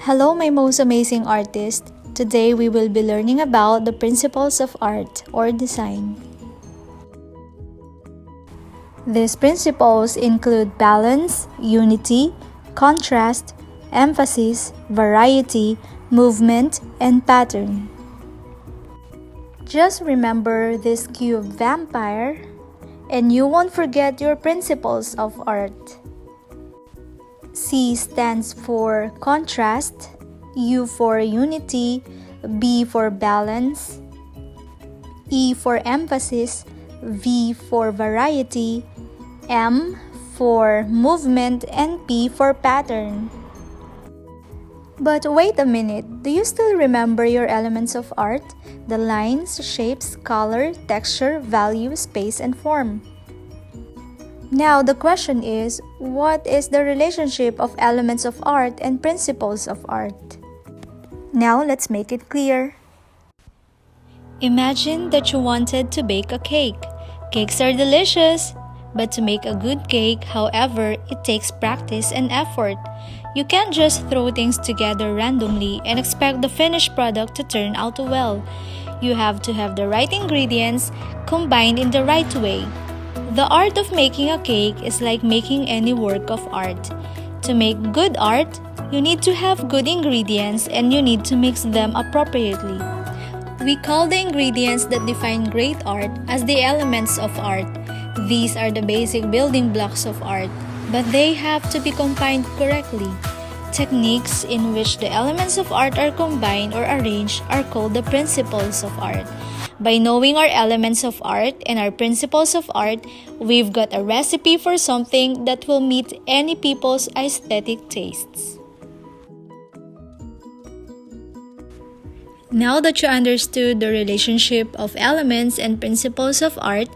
Hello, my most amazing artist. Today we will be learning about the principles of art or design. These principles include balance, unity, contrast, emphasis, variety, movement, and pattern. Just remember this cube vampire, and you won't forget your principles of art. C stands for contrast, U for unity, B for balance, E for emphasis, V for variety, M for movement, and P for pattern. But wait a minute, do you still remember your elements of art? The lines, shapes, color, texture, value, space, and form. Now the question is, what is the relationship of elements of art and principles of art? Now let's make it clear. Imagine that you wanted to bake a cake. Cakes are delicious, but to make a good cake, however, it takes practice and effort. You can't just throw things together randomly and expect the finished product to turn out well. You have to have the right ingredients combined in the right way. The art of making a cake is like making any work of art. To make good art, you need to have good ingredients and you need to mix them appropriately. We call the ingredients that define great art as the elements of art. These are the basic building blocks of art, but they have to be combined correctly. Techniques in which the elements of art are combined or arranged are called the principles of art. By knowing our elements of art and our principles of art, we've got a recipe for something that will meet any people's aesthetic tastes. Now that you understood the relationship of elements and principles of art,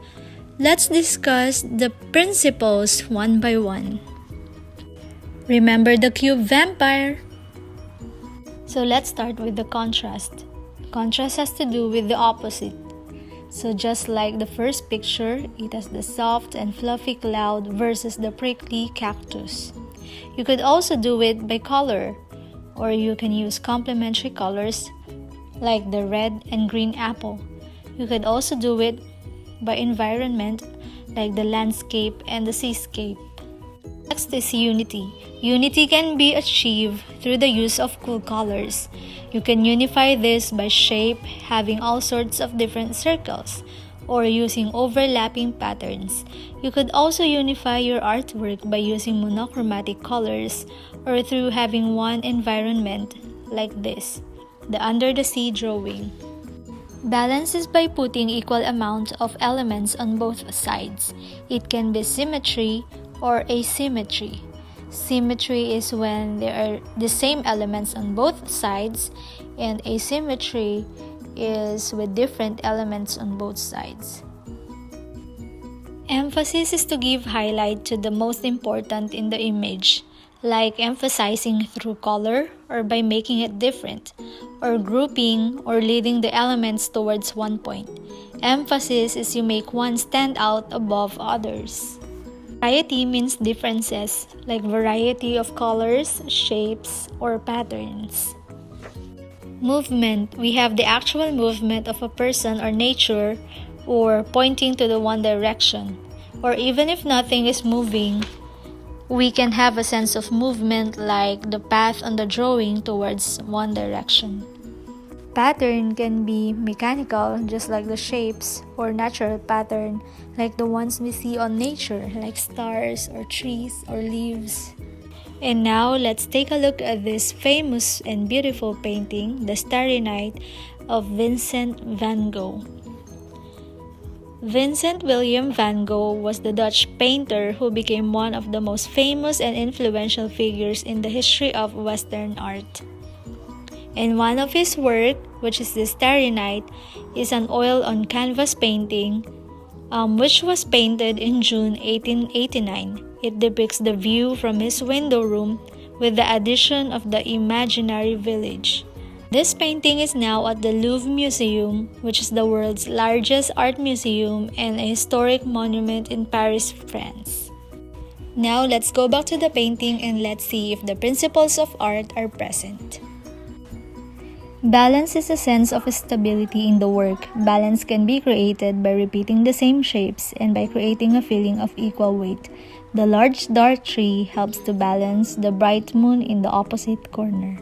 let's discuss the principles one by one. Remember the cube vampire? So let's start with the contrast. Contrast has to do with the opposite. So just like the first picture, it has the soft and fluffy cloud versus the prickly cactus. You could also do it by color, or you can use complementary colors like the red and green apple. You could also do it by environment like the landscape and the seascape. Next is unity. Unity can be achieved through the use of cool colors. You can unify this by shape, having all sorts of different circles, or using overlapping patterns. You could also unify your artwork by using monochromatic colors, or through having one environment like this, the under the sea drawing. Balance is by putting equal amount of elements on both sides. It can be symmetry or asymmetry. Symmetry is when there are the same elements on both sides, and asymmetry is with different elements on both sides. Emphasis is to give highlight to the most important in the image, like emphasizing through color or by making it different, or grouping or leading the elements towards one point. Emphasis is you make one stand out above others. Variety means differences, like variety of colors, shapes, or patterns. Movement, we have the actual movement of a person or nature, or pointing to the one direction. Or even if nothing is moving, we can have a sense of movement like the path on the drawing towards one direction. Pattern can be mechanical, just like the shapes, or natural pattern, like the ones we see on nature, like stars or trees or leaves. And now let's take a look at this famous and beautiful painting, The Starry Night of Vincent van Gogh. Vincent William van Gogh was the Dutch painter who became one of the most famous and influential figures in the history of Western art. And one of his work, which is The Starry Night, is an oil-on-canvas painting, which was painted in June 1889. It depicts the view from his window room with the addition of the imaginary village. This painting is now at the Louvre Museum, which is the world's largest art museum and a historic monument in Paris, France. Now let's go back to the painting and let's see if the principles of art are present. Balance is a sense of stability in the work. Balance can be created by repeating the same shapes and by creating a feeling of equal weight. The large dark tree helps to balance the bright moon in the opposite corner.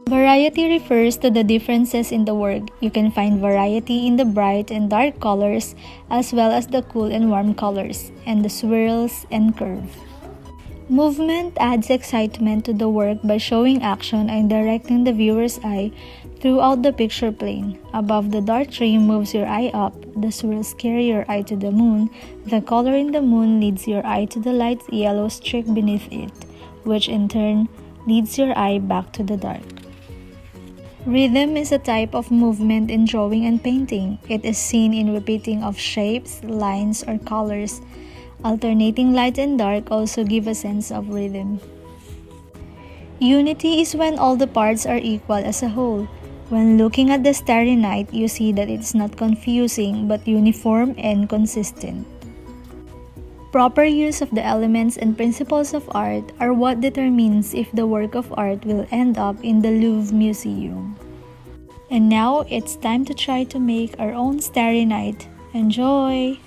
Variety refers to the differences in the work. You can find variety in the bright and dark colors as well as the cool and warm colors, and the swirls and curve. Movement adds excitement to the work by showing action and directing the viewer's eye throughout the picture plane. Above the dark tree moves your eye up, the swirls carry your eye to the moon, the color in the moon leads your eye to the light yellow streak beneath it, which in turn leads your eye back to the dark. Rhythm is a type of movement in drawing and painting. It is seen in repeating of shapes, lines, or colors. Alternating light and dark also give a sense of rhythm. Unity is when all the parts are equal as a whole. When looking at the starry night, you see that it's not confusing but uniform and consistent. Proper use of the elements and principles of art are what determines if the work of art will end up in the Louvre Museum. And now it's time to try to make our own starry night. Enjoy!